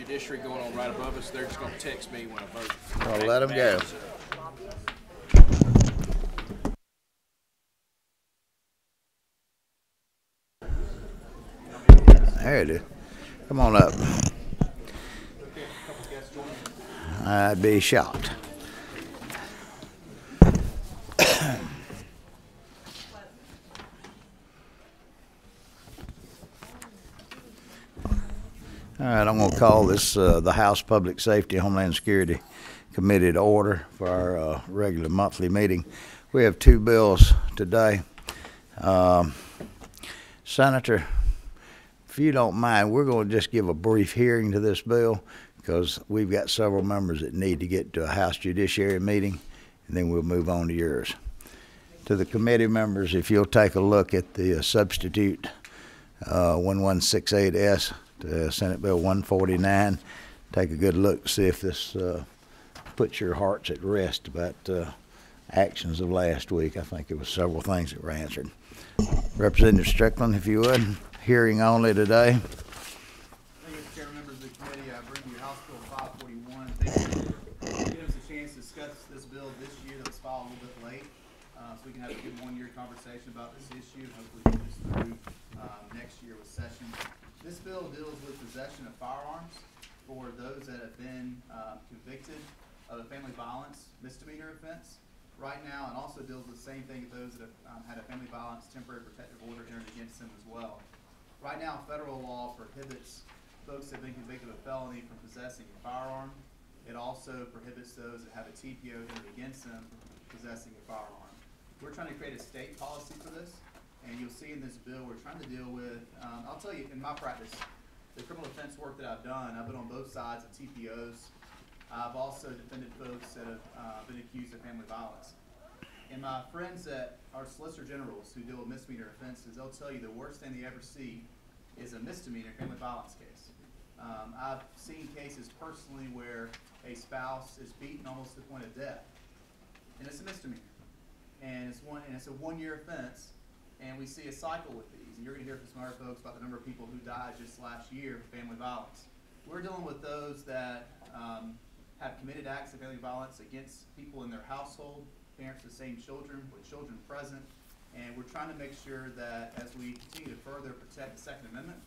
Judiciary going on right above us. They're just going to text me when I vote. I'll let them go. There it is. Come on up. I'd be shocked. All right, I'm going to call this the House Public Safety Homeland Security Committee to order for our regular monthly meeting. We have two bills today. Senator, if you don't mind, we're going to just give a brief hearing to this bill because we've got several members that need to get to a House Judiciary meeting, and then we'll move on to yours. To the committee members, if you'll take a look at the substitute 1168S to Senate Bill 149, take a good look, see if this puts your hearts at rest about actions of last week. I think there was several things that were answered. Representative Strickland, if you would. Hearing only today. Thank you, Mr. Chairman, members of the committee. I bring you House Bill 541. Thank you for giving us a chance to discuss this bill this year that was filed a little bit late, so we can have a good one-year conversation about this issue and hopefully get this through next year with session. This bill deals with possession of firearms for those that have been convicted of a family violence misdemeanor offense right now, and also deals with the same thing with those that have had a family violence temporary protective order entered against them as well. Right now, federal law prohibits folks that have been convicted of a felony from possessing a firearm. It also prohibits those that have a TPO entered against them from possessing a firearm. We're trying to create a state policy for this, and you'll see in this bill we're trying to deal with, I'll tell you, in my practice, the criminal defense work that I've done, I've been on both sides of TPOs. I've also defended folks that have been accused of family violence. And my friends that are solicitor generals who deal with misdemeanor offenses, they'll tell you the worst thing they ever see is a misdemeanor family violence case. I've seen cases personally where a spouse is beaten almost to the point of death, and it's a misdemeanor, and it's a one-year offense, and we see a cycle with these. And you're going to hear from some other folks about the number of people who died just last year from family violence. We're dealing with those that have committed acts of family violence against people in their household, parents of the same children, with children present, and we're trying to make sure that as we continue to further protect the Second Amendment.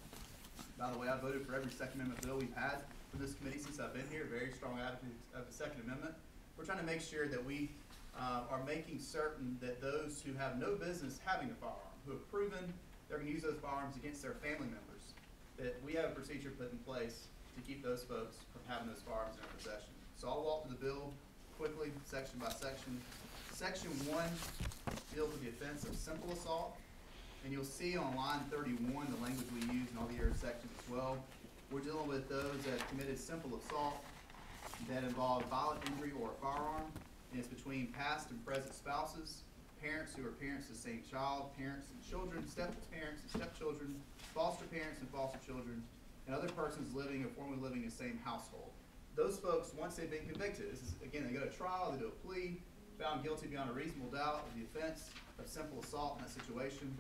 By the way, I voted for every Second Amendment bill we've had from this committee since I've been here, very strong advocate of the Second Amendment. We're trying to make sure that we are making certain that those who have no business having a firearm, who have proven they're going to use those firearms against their family members, that we have a procedure put in place to keep those folks from having those firearms in their possession. So I'll walk through the bill quickly, section by section. Section 1 deals with the offense of simple assault, and you'll see on line 31 the language we use in all the other sections as well. We're dealing with those that have committed simple assault that involve violent injury or a firearm, and it's between past and present spouses, parents who are parents of the same child, parents and children, step-parents and stepchildren, foster parents and foster children, and other persons living or formerly living in the same household. Those folks, once they've been convicted, this is, again, they go to trial, they do a plea, found guilty beyond a reasonable doubt of the offense of simple assault in that situation,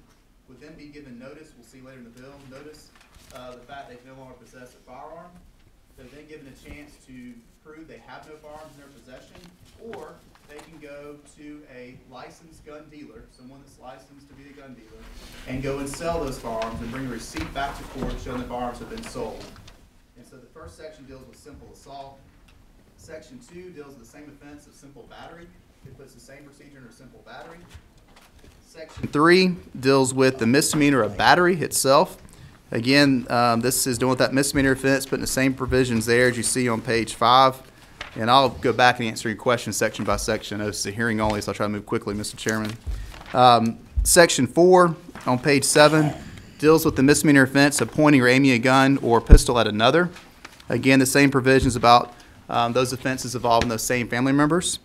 would then be given notice, we'll see later in the bill, notice the fact they no longer possess a firearm. They're then given a chance to prove they have no firearms in their possession, or they can go to a licensed gun dealer, someone that's licensed to be a gun dealer, and go and sell those firearms and bring a receipt back to court showing the firearms have been sold. And so the first section deals with simple assault. Section 2 deals with the same offense of simple battery. It puts the same procedure under simple battery. Section 3 deals with the misdemeanor of battery itself. Again, this is dealing with that misdemeanor offense, putting the same provisions there as you see on page 5. And I'll go back and answer your questions section by section. I know this is a hearing only, so I'll try to move quickly, Mr. Chairman. Section 4 on page 7 deals with the misdemeanor offense of pointing or aiming a gun or pistol at another. Again, the same provisions about those offenses involving those same family members.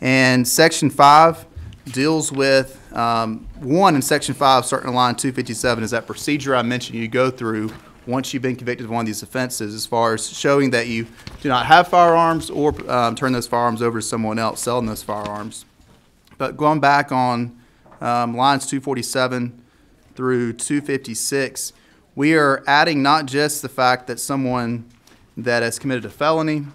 And Section 5 deals with, one in Section 5, starting on line 257, is that procedure I mentioned you go through once you've been convicted of one of these offenses as far as showing that you do not have firearms or turn those firearms over to someone else selling those firearms. But going back on lines 247 through 256, we are adding not just the fact that someone that has committed a felony,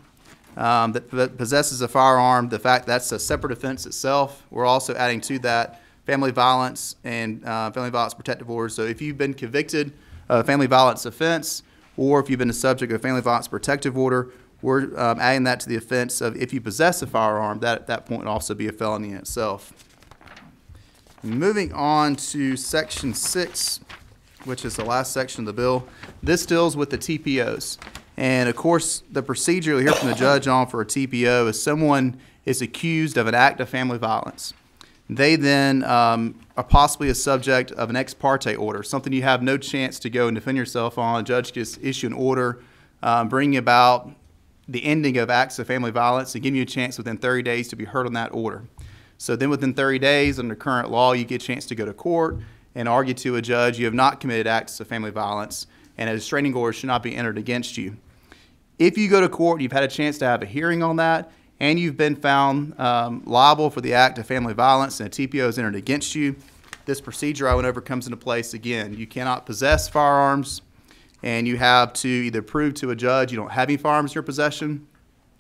that possesses a firearm, the fact that's a separate offense itself. We're also adding to that family violence and family violence protective orders. So if you've been convicted of a family violence offense, or if you've been the subject of a family violence protective order, we're adding that to the offense of if you possess a firearm, that at that point would also be a felony in itself. Moving on to Section 6, which is the last section of the bill. This deals with the TPOs. And of course, the procedure you'll hear from the judge on for a TPO is someone is accused of an act of family violence. They then are possibly a subject of an ex parte order, something you have no chance to go and defend yourself on. A judge just issue an order bringing about the ending of acts of family violence and give you a chance within 30 days to be heard on that order. So then within 30 days, under current law, you get a chance to go to court and argue to a judge you have not committed acts of family violence, and a restraining order should not be entered against you. If you go to court, you've had a chance to have a hearing on that, and you've been found liable for the act of family violence and a TPO is entered against you, this procedure I went over comes into place again. You cannot possess firearms, and you have to either prove to a judge you don't have any firearms in your possession,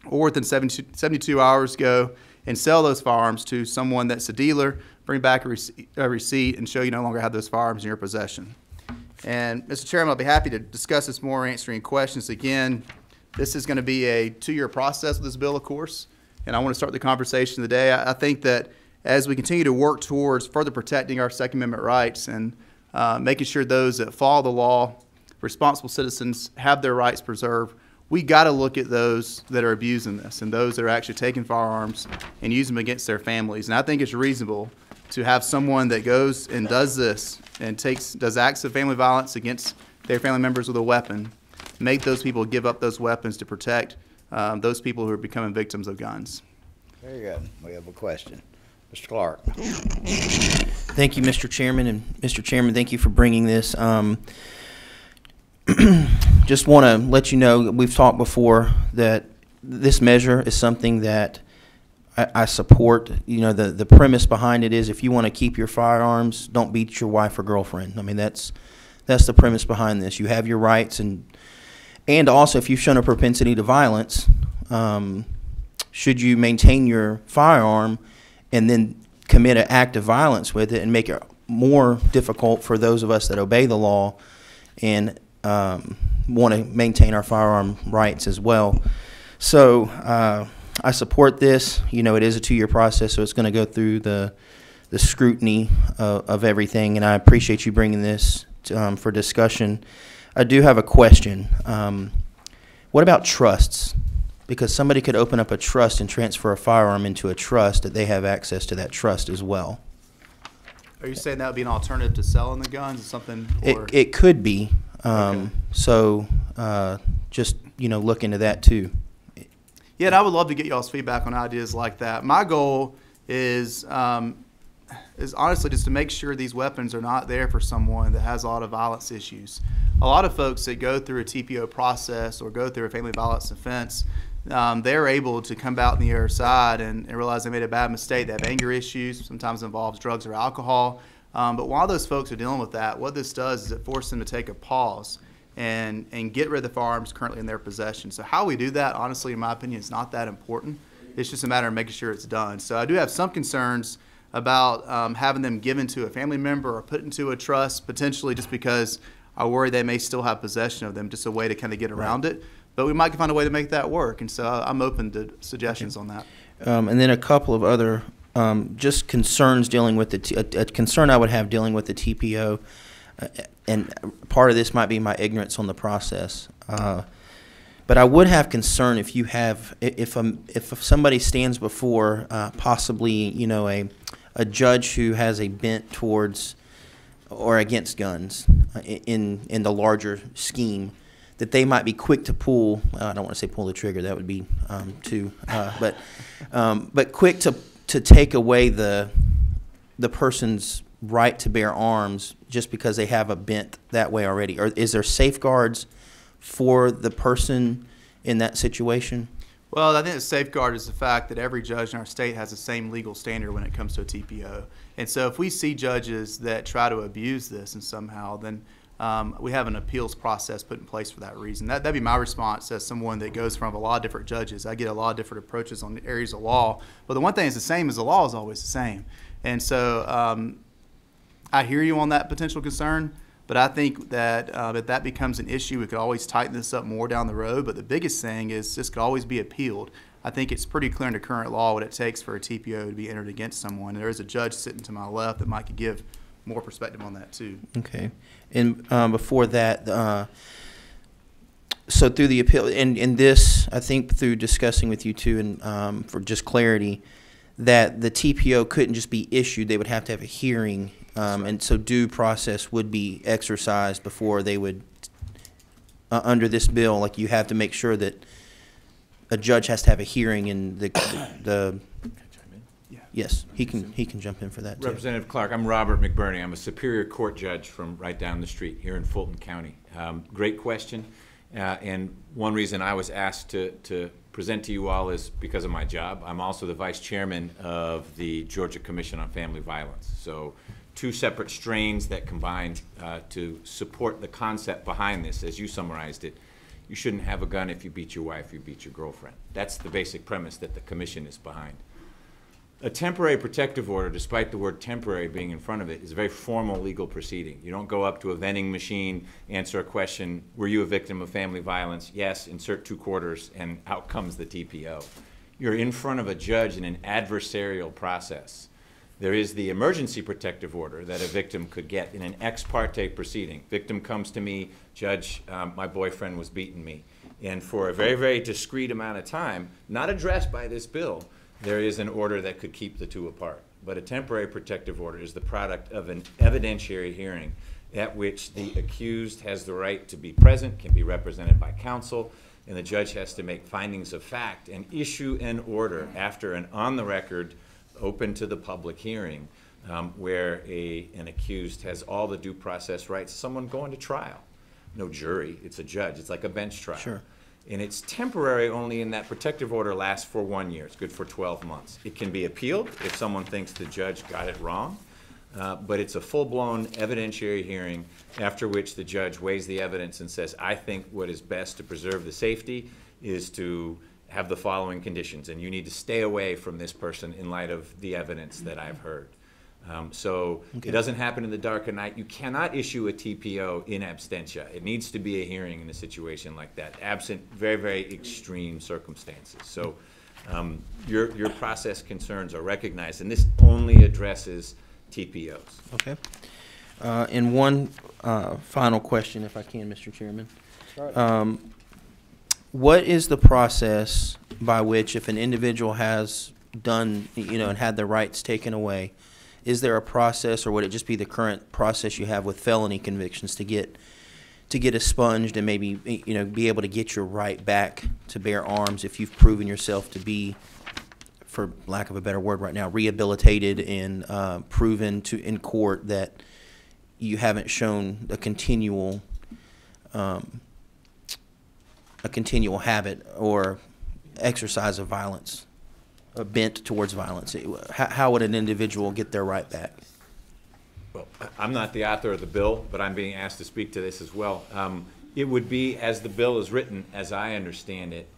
or within 72 hours go and sell those firearms to someone that's a dealer, bring back a receipt, and show you no longer have those firearms in your possession. And Mr. Chairman, I'll be happy to discuss this more, answering questions. Again, this is going to be a 2-year process with this bill, of course, and I want to start the conversation today. I think that as we continue to work towards further protecting our Second Amendment rights and making sure those that follow the law, responsible citizens, have their rights preserved, we got to look at those that are abusing this and those that are actually taking firearms and using them against their families. And I think it's reasonable to have someone that goes and does this and does acts of family violence against their family members with a weapon, make those people give up those weapons to protect those people who are becoming victims of guns. Very good. We have a question. Mr. Clark. Thank you, Mr. Chairman. And Mr. Chairman, thank you for bringing this. Just want to let you know, we've talked before that this measure is something that I support. You know, the premise behind it is if you want to keep your firearms, don't beat your wife or girlfriend. I mean, that's the premise behind this. You have your rights, and also if you've shown a propensity to violence, should you maintain your firearm and then commit an act of violence with it and make it more difficult for those of us that obey the law and want to maintain our firearm rights as well. So I support this. You know, it is a 2-year process, so it's going to go through the scrutiny of everything, and I appreciate you bringing this for discussion. I do have a question. What about trusts? Because somebody could open up a trust and transfer a firearm into a trust that they have access to that trust as well. Are you saying that would be an alternative to selling the guns or something? Or? It could be. Okay. So just, you know, look into that too. Yeah, and I would love to get y'all's feedback on ideas like that. My goal is honestly just to make sure these weapons are not there for someone that has a lot of violence issues. A lot of folks that go through a TPO process or go through a family violence offense, they're able to come out on the other side and realize they made a bad mistake. They have anger issues, sometimes involves drugs or alcohol. But while those folks are dealing with that, what this does is it forces them to take a pause and get rid of the firearms currently in their possession. So how we do that, honestly, in my opinion, is not that important. It's just a matter of making sure it's done. So I do have some concerns about having them given to a family member or put into a trust, potentially just because I worry they may still have possession of them, just a way to kind of get around it. But we might find a way to make that work, and so I'm open to suggestions on that. And then a couple of other just concerns dealing with a concern I would have dealing with the TPO, and part of this might be my ignorance on the process. But I would have concern if you have if somebody stands before possibly, you know, a judge who has a bent towards or against guns in the larger scheme, that they might be quick to pull. I don't want to say pull the trigger. That would be but quick to take away the person's right to bear arms just because they have a bent that way already. Or is there safeguards for the person in that situation? Well, I think the safeguard is the fact that every judge in our state has the same legal standard when it comes to a TPO. And so if we see judges that try to abuse this and somehow, then we have an appeals process put in place for that reason. That'd be my response as someone that goes from a lot of different judges. I get a lot of different approaches on areas of law, but the one thing is the same is the law is always the same. And so I hear you on that potential concern, but I think that if that becomes an issue, we could always tighten this up more down the road. But the biggest thing is this could always be appealed. I think it's pretty clear in the current law what it takes for a TPO to be entered against someone. And there is a judge sitting to my left that might could give more perspective on that too. Okay. And before that, so through the appeal, and this, I think through discussing with you too, and for just clarity, that the TPO couldn't just be issued, they would have to have a hearing, and so due process would be exercised before they would, under this bill, like you have to make sure that a judge has to have a hearing and the yes, he can jump in for that too. Representative Clark, I'm Robert McBurney. I'm a Superior Court judge from right down the street here in Fulton County. Great question, and one reason I was asked to present to you all is because of my job. I'm also the vice chairman of the Georgia Commission on Family Violence. So two separate strains that combine to support the concept behind this, as you summarized it. You shouldn't have a gun if you beat your wife, you beat your girlfriend. That's the basic premise that the commission is behind. A temporary protective order, despite the word temporary being in front of it, is a very formal legal proceeding. You don't go up to a vending machine, answer a question, were you a victim of family violence? Yes, insert 2 quarters, and out comes the TPO. You're in front of a judge in an adversarial process. There is the emergency protective order that a victim could get in an ex parte proceeding. Victim comes to me, judge, my boyfriend was beating me. And for a very, very discrete amount of time, not addressed by this bill, there is an order that could keep the two apart. But a temporary protective order is the product of an evidentiary hearing at which the accused has the right to be present, can be represented by counsel, and the judge has to make findings of fact and issue an order after an on-the-record, open to the public hearing where an accused has all the due process rights. Someone going to trial. No jury, it's a judge. It's like a bench trial. Sure. And it's temporary only in that protective order lasts for 1 year. It's good for 12 months. It can be appealed if someone thinks the judge got it wrong, but it's a full-blown evidentiary hearing after which the judge weighs the evidence and says, I think what is best to preserve the safety is to have the following conditions, and you need to stay away from this person in light of the evidence that I've heard. So it doesn't happen in the dark of night. You cannot issue a TPO in absentia. It needs to be a hearing in a situation like that, absent very, very extreme circumstances. So your process concerns are recognized, and this only addresses TPOs. Okay. And one final question, if I can, Mr. Chairman. What is the process by which, if an individual has done, and had their rights taken away, is there a process, or would it just be the current process you have with felony convictions to get expunged and maybe be able to get your right back to bear arms if you've proven yourself to be, for lack of a better word right now, rehabilitated and proven in court that you haven't shown a continual habit or exercise of violence, a bent towards violence? How would an individual get their right back? Well, I'm not the author of the bill, but I'm being asked to speak to this as well. It would be, as the bill is written, as I understand it,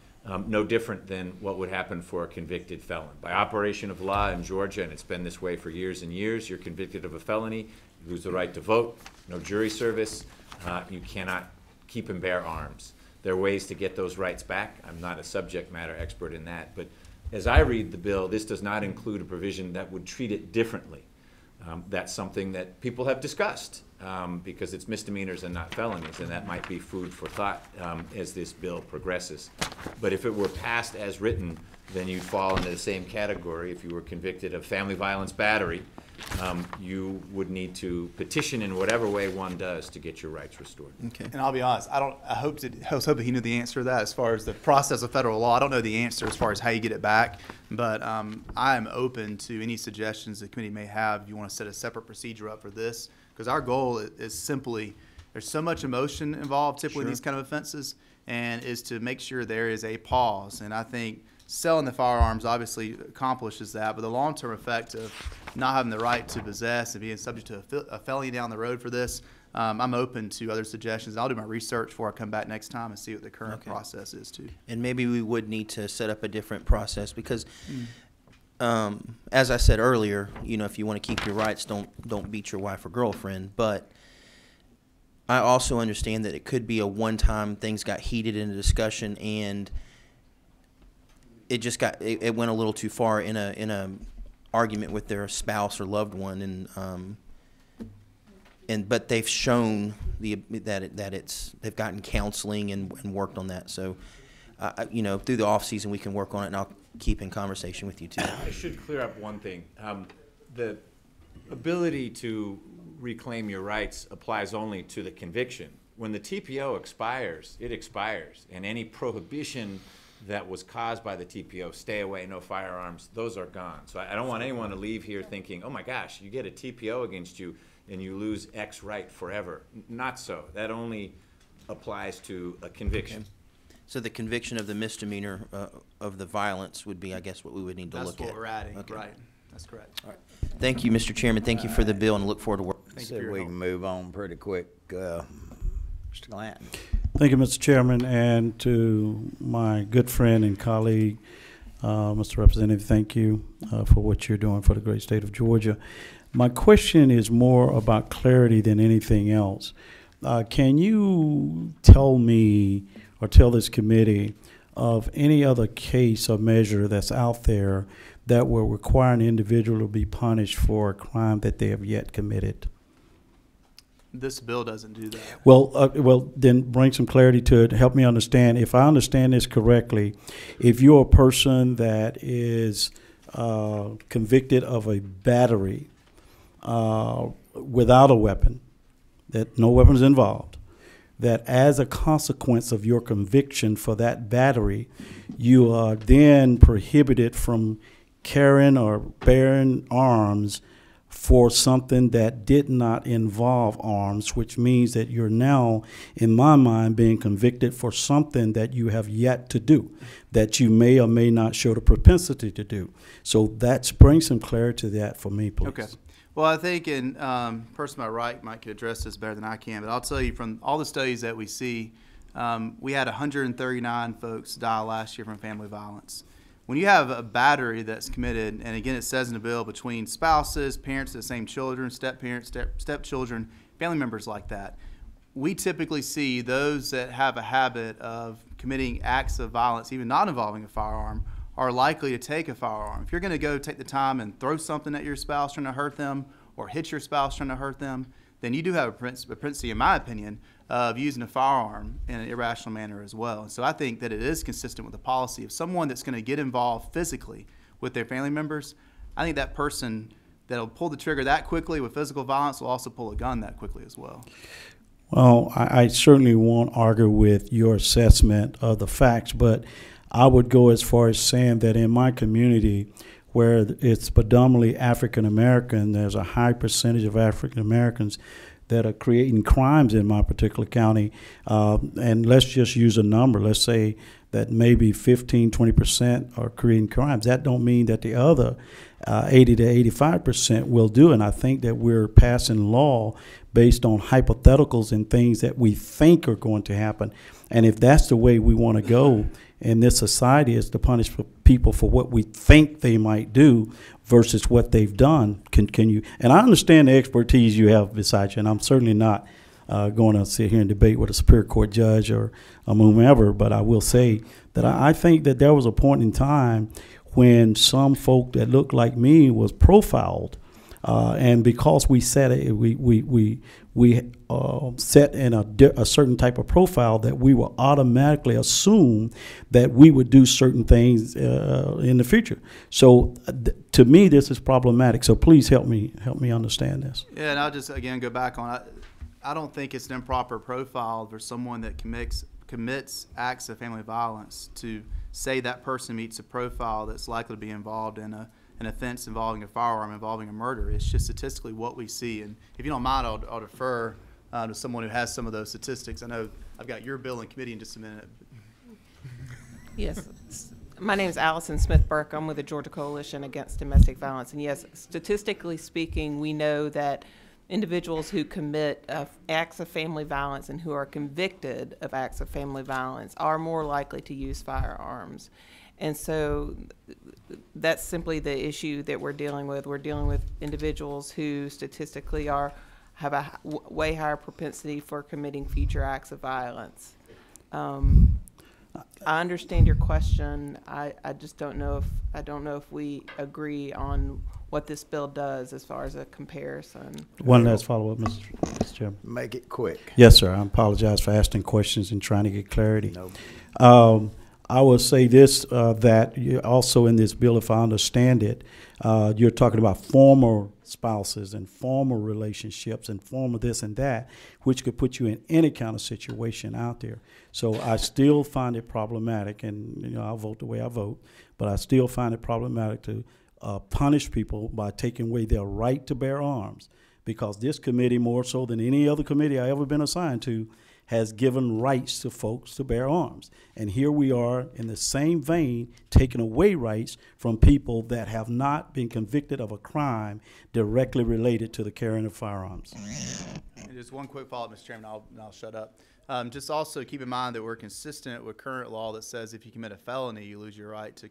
no different than what would happen for a convicted felon. By operation of law in Georgia, and it's been this way for years and years, you're convicted of a felony, you lose the right to vote, no jury service, you cannot keep and bear arms. There are ways to get those rights back. I'm not a subject matter expert in that, but as I read the bill, this does not include a provision that would treat it differently. That's something that people have discussed because it's misdemeanors and not felonies, and that might be food for thought as this bill progresses. But if it were passed as written, then you'd fall into the same category. If you were convicted of family violence battery, you would need to petition in whatever way one does to get your rights restored. Okay. And I'll be honest, I was hoping he knew the answer to that as far as the process of federal law. I don't know the answer as far as how you get it back, but I am open to any suggestions the committee may have. If you want to set a separate procedure up for this, because our goal is simply, there's so much emotion involved typically in these kind of offenses, and is to make sure there is a pause. And I think selling the firearms obviously accomplishes that, but the long-term effect of not having the right to possess and being subject to a felony down the road for this, I'm open to other suggestions. I'll do my research before I come back next time and see what the current Okay. process is too. And maybe we would need to set up a different process because, as I said earlier, you know, if you want to keep your rights, don't beat your wife or girlfriend. But I also understand that it could be a one-time things got heated in a discussion and it just it went a little too far in a argument with their spouse or loved one, but they've shown they've gotten counseling and worked on that. So, you know, through the off season we can work on it, and I'll keep in conversation with you too. I should clear up one thing. The ability to reclaim your rights applies only to the conviction. When the TPO expires, it expires, and any prohibition that was caused by the TPO, stay away, no firearms, those are gone. So I don't want anyone to leave here thinking, oh my gosh, you get a TPO against you and you lose X right forever. Not so. That only applies to a conviction. So the conviction of the misdemeanor of the violence would be, I guess, what we would need to That's look at. what we're adding, Okay. right? That's correct. All right. Thank you, Mr. Chairman. Thank you for the bill, and look forward to working. Thank you So for your we help. can move on pretty quick. Mr. Glanton. Thank you, Mr. Chairman, and to my good friend and colleague, Mr. Representative, thank you for what you're doing for the great state of Georgia. My question is more about clarity than anything else. Can you tell me or tell this committee of any other case or measure that's out there that will require an individual to be punished for a crime that they have yet committed? This bill doesn't do that. Well, then bring some clarity to it. Help me understand. If I understand this correctly, if you're a person that is convicted of a battery without a weapon, that no weapons involved, that as a consequence of your conviction for that battery, you are then prohibited from carrying or bearing arms for something that did not involve arms, which means that you're now, in my mind, being convicted for something that you have yet to do, that you may or may not show the propensity to do. So bring some clarity to that for me, please. Okay. Well, I think, and person to my right might could address this better than I can, but I'll tell you from all the studies that we see, we had 139 folks die last year from family violence. When you have a battery that's committed, and again it says in the bill, between spouses, parents of the same children, step-parents, stepchildren, family members like that, we typically see those that have a habit of committing acts of violence, even not involving a firearm, are likely to take a firearm. If you're going to go take the time and throw something at your spouse trying to hurt them, or hit your spouse trying to hurt them, then you do have a propensity, in my opinion, of using a firearm in an irrational manner as well. And so I think that it is consistent with the policy of someone that's going to get involved physically with their family members. I think that person that'll pull the trigger that quickly with physical violence will also pull a gun that quickly as well. Well, I certainly won't argue with your assessment of the facts, but I would go as far as saying that in my community, where it's predominantly African American, there's a high percentage of African Americans that are creating crimes in my particular county. And let's just use a number. Let's say that maybe 15, 20% are creating crimes. That don't mean that the other 80 to 85% will do. And I think that we're passing law based on hypotheticals and things that we think are going to happen. And if that's the way we want to go in this society, is to punish people for what we think they might do versus what they've done. Can you? And I understand the expertise you have beside you, and I'm certainly not going to sit here and debate with a Superior Court judge or whomever, but I will say that I think that there was a point in time when some folk that looked like me was profiled, and because we set set in a certain type of profile, that we will automatically assume that we would do certain things in the future. So to me, this is problematic. So please help me understand this. Yeah, and I'll just again go back on. I don't think it's an improper profile for someone that commits acts of family violence to say that person meets a profile that's likely to be involved in an offense involving a firearm, involving a murder. It's just statistically what we see. And if you don't mind, I'll defer to someone who has some of those statistics. I know I've got your bill in committee in just a minute. Yes. My name is Allison Smith-Burke. I'm with the Georgia Coalition Against Domestic Violence. And yes, statistically speaking, we know that individuals who commit acts of family violence and who are convicted of acts of family violence are more likely to use firearms. And so that's simply the issue that we're dealing with. We're dealing with individuals who statistically have a way higher propensity for committing future acts of violence. I understand your question. I just don't know if we agree on what this bill does as far as a comparison. One last follow-up, Mr. Chairman. Make it quick. Yes, sir. I apologize for asking questions and trying to get clarity. No. I will say this, that also in this bill, if I understand it, you're talking about former spouses and former relationships and former this and that, which could put you in any kind of situation out there. So I still find it problematic, and I'll vote the way I vote, but I still find it problematic to punish people by taking away their right to bear arms, because this committee, more so than any other committee I ever been assigned to, has given rights to folks to bear arms. And here we are in the same vein, taking away rights from people that have not been convicted of a crime directly related to the carrying of firearms. And just one quick follow-up, Mr. Chairman, I'll shut up. Just also keep in mind that we're consistent with current law that says if you commit a felony, you lose your right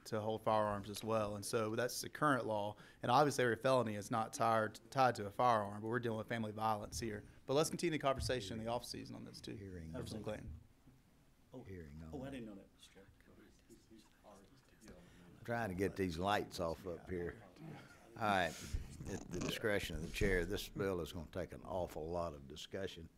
to hold firearms as well. And so that's the current law. And obviously every felony is not tied to a firearm, but we're dealing with family violence here. But let's continue the conversation in the off season on this too. Congressman Clayton. Hearing Oh, on. I didn't know that, Mr. Chairman. I'm trying to get these lights off up here. All right, at the discretion of the chair, this bill is going to take an awful lot of discussion.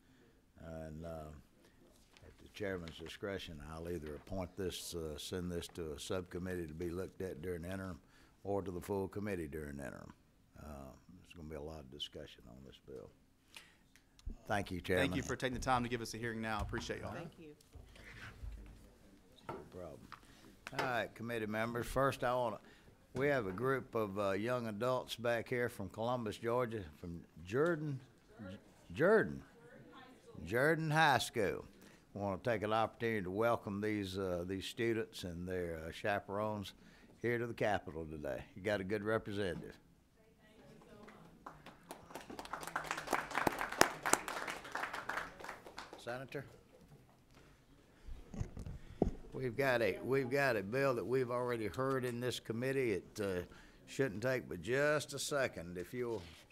And at the chairman's discretion, I'll either appoint this, send this to a subcommittee to be looked at during the interim, or to the full committee during the interim. There's going to be a lot of discussion on this bill. Thank you, Chairman. Thank you for taking the time to give us a hearing now. Appreciate y'all. Thank you. No problem. All right, committee members. First, we have a group of young adults back here from Columbus, Georgia, from Jordan High School. We want to take an opportunity to welcome these students and their chaperones here to the Capitol today. You got a good representative. Senator? We've got a bill that we've already heard in this committee. It shouldn't take but just a second.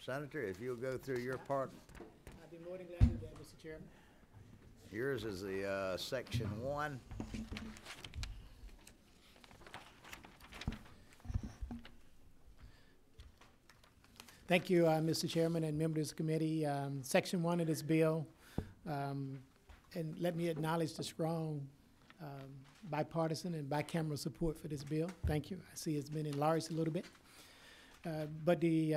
Senator, if you'll go through your part. I'd be more than glad to do that, Mr. Chairman. Yours is the section 1. Thank you, Mr. Chairman and members of the committee. Section 1 of this bill, and let me acknowledge the strong bipartisan and bicameral support for this bill. Thank you. I see it's been enlarged a little bit. But the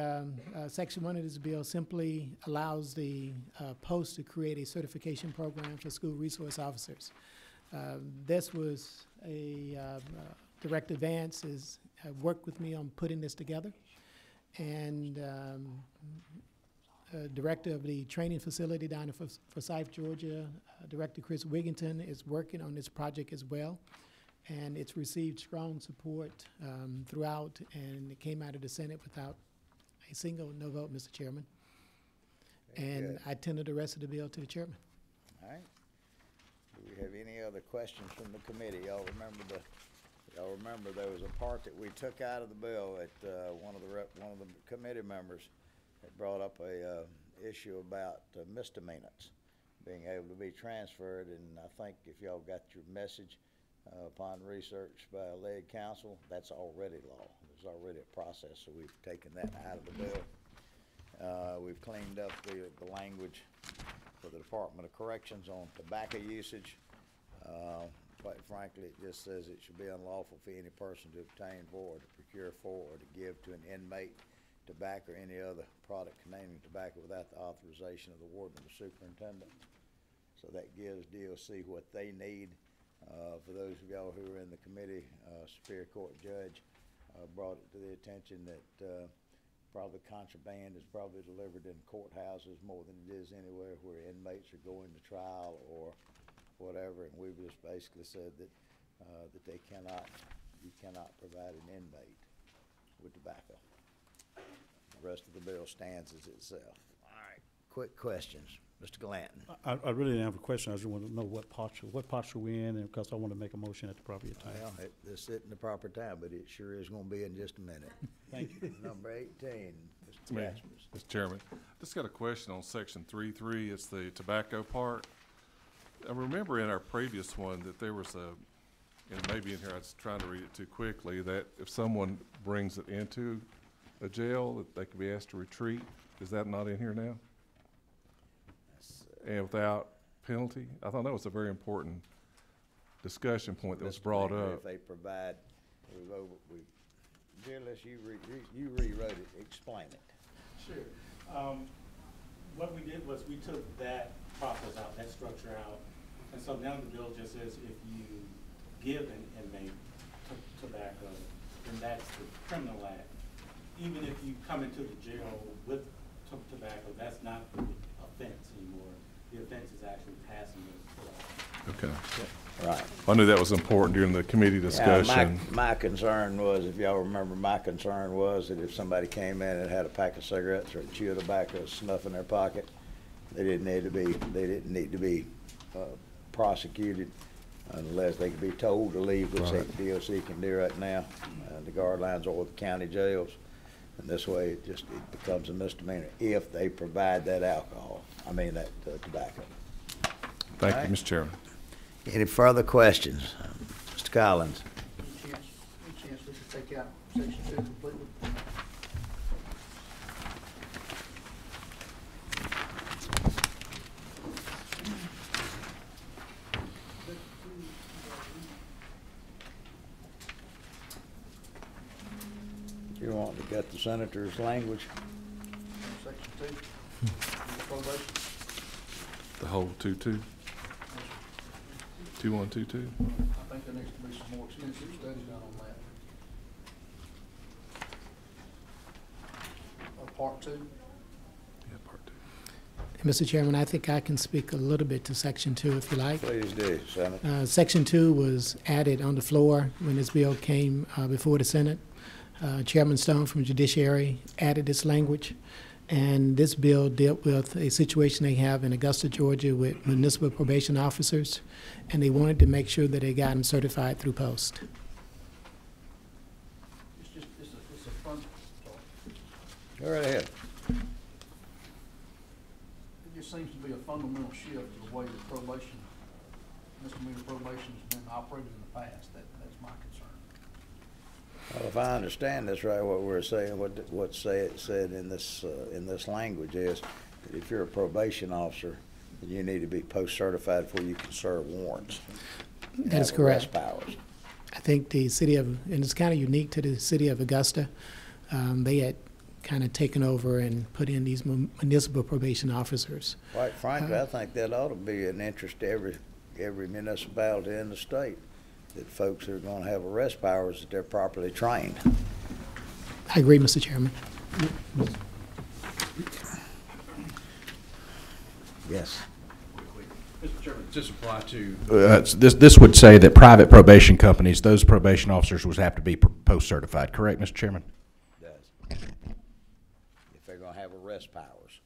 Section 1 of this bill simply allows the post to create a certification program for school resource officers. This was a Director Vance has worked with me on putting this together. And Director of the training facility down in Forsyth, Georgia, Director Chris Wigginton, is working on this project as well. And it's received strong support throughout, and it came out of the Senate without a single no vote, Mr. Chairman. And I tender the rest of the bill to the chairman. All right. Do we have any other questions from the committee? Y'all remember there was a part that we took out of the bill at one of the committee members that brought up a issue about misdemeanors being able to be transferred, and I think if y'all got your message upon research by lead counsel, that's already law. There's already a process, so we've taken that out of the bill. We've cleaned up the language for the Department of Corrections on tobacco usage. Quite frankly, it just says it should be unlawful for any person to obtain for, or to procure for, or to give to an inmate tobacco or any other product containing tobacco without the authorization of the warden or the superintendent. So that gives DOC what they need. For those of y'all who are in the committee, Superior Court judge brought it to the attention that probably contraband is probably delivered in courthouses more than it is anywhere where inmates are going to trial or whatever, and we've just basically said that you cannot provide an inmate with tobacco. The rest of the bill stands as itself. All quick questions? Mr. Glanton? I really didn't have a question. I just want to know what posture we're in, and because I want to make a motion at the proper time. Well, it's at the proper time, but it sure is gonna be in just a minute. Thank you. Number 18, Mr. Mayor, Rasmus. Mr. Chairman, just got a question on section 3.3. It's the tobacco part. I remember in our previous one that there was and maybe in here I was trying to read it too quickly, that if someone brings it into a jail, that they could be asked to retreat. Is that not in here now? And without penalty? I thought that was a very important discussion point that was brought Misdemeanor up. If they provide, Gillis, you rewrote it, explain it. Sure. What we did was we took that process out, that structure out, and so now the bill just says if you give an inmate tobacco, then that's the criminal act. Even if you come into the jail with tobacco, that's not the offense anymore. The offense is actually passing it. Okay. Right. I knew that was important during the committee discussion. My concern was, if y'all remember, my concern was that if somebody came in and had a pack of cigarettes or a chew of tobacco, snuff in their pocket, they didn't need to be prosecuted unless they could be told to leave, which the DOC can do right now. The guidelines are with the county jails, and this way it becomes a misdemeanor if they provide that tobacco. Thank All right. you, Mr. Chairman. Any further questions? Mr. Collins? Any chance we could take out section 2 completely? You want to get the senator's language? Section 2, probation. The whole 2.2? 2122? I think there needs to be some more extensive study done on that. Part 2. Yeah, part 2. Mr. Chairman, I think I can speak a little bit to Section 2 if you like. Please do, Senator. Section 2 was added on the floor when this bill came before the Senate. Chairman Stone from Judiciary added this language, and this bill dealt with a situation they have in Augusta, Georgia with municipal probation officers, and they wanted to make sure that they got them certified through post. It's a fun, Go right ahead. it just seems to be a fundamental shift to the way that probation, misdemeanor probation has been operated in the past. That's my concern. Well, if I understand this right, what we're saying, what's said in this language is that if you're a probation officer, then you need to be post-certified before you can serve warrants. That is Have correct. arrest powers. I think the city of, and it's kind of unique to the city of Augusta, they had kind of taken over and put in these municipal probation officers. Quite frankly, I think that ought to be an interest to every municipality in the state, that folks who are going to have arrest powers, that they're properly trained. I agree, Mr. Chairman. Yes. Mr. Chairman, just apply to. This would say that private probation companies, those probation officers would have to be post-certified, correct, Mr. Chairman? It does. If they're going to have arrest powers.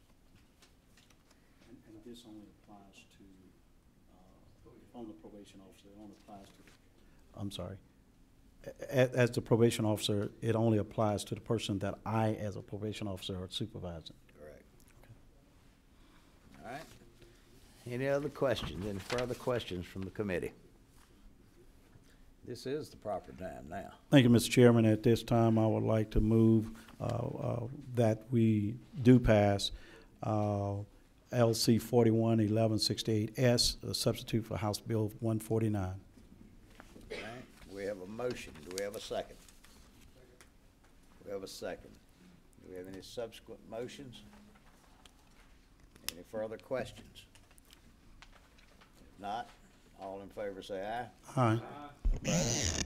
And this only applies to, on the probation officer, it only applies to, I'm sorry. As the probation officer, it only applies to the person that I, as a probation officer, are supervising. Correct. All right. Any other questions? Any further questions from the committee? This is the proper time now. Thank you, Mr. Chairman. At this time, I would like to move that we do pass LC 411168S, a substitute for House Bill 149. All right. We have a motion. Do we have a second? We have a second. Do we have any subsequent motions? Any further questions? If not, all in favor say aye. Aye. Opposed?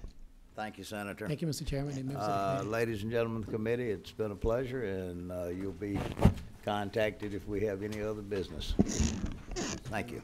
Thank you, Senator. Thank you, Mr. Chairman and members of the committee. Ladies and gentlemen of the committee, it's been a pleasure, and you'll be contacted if we have any other business. Thank you.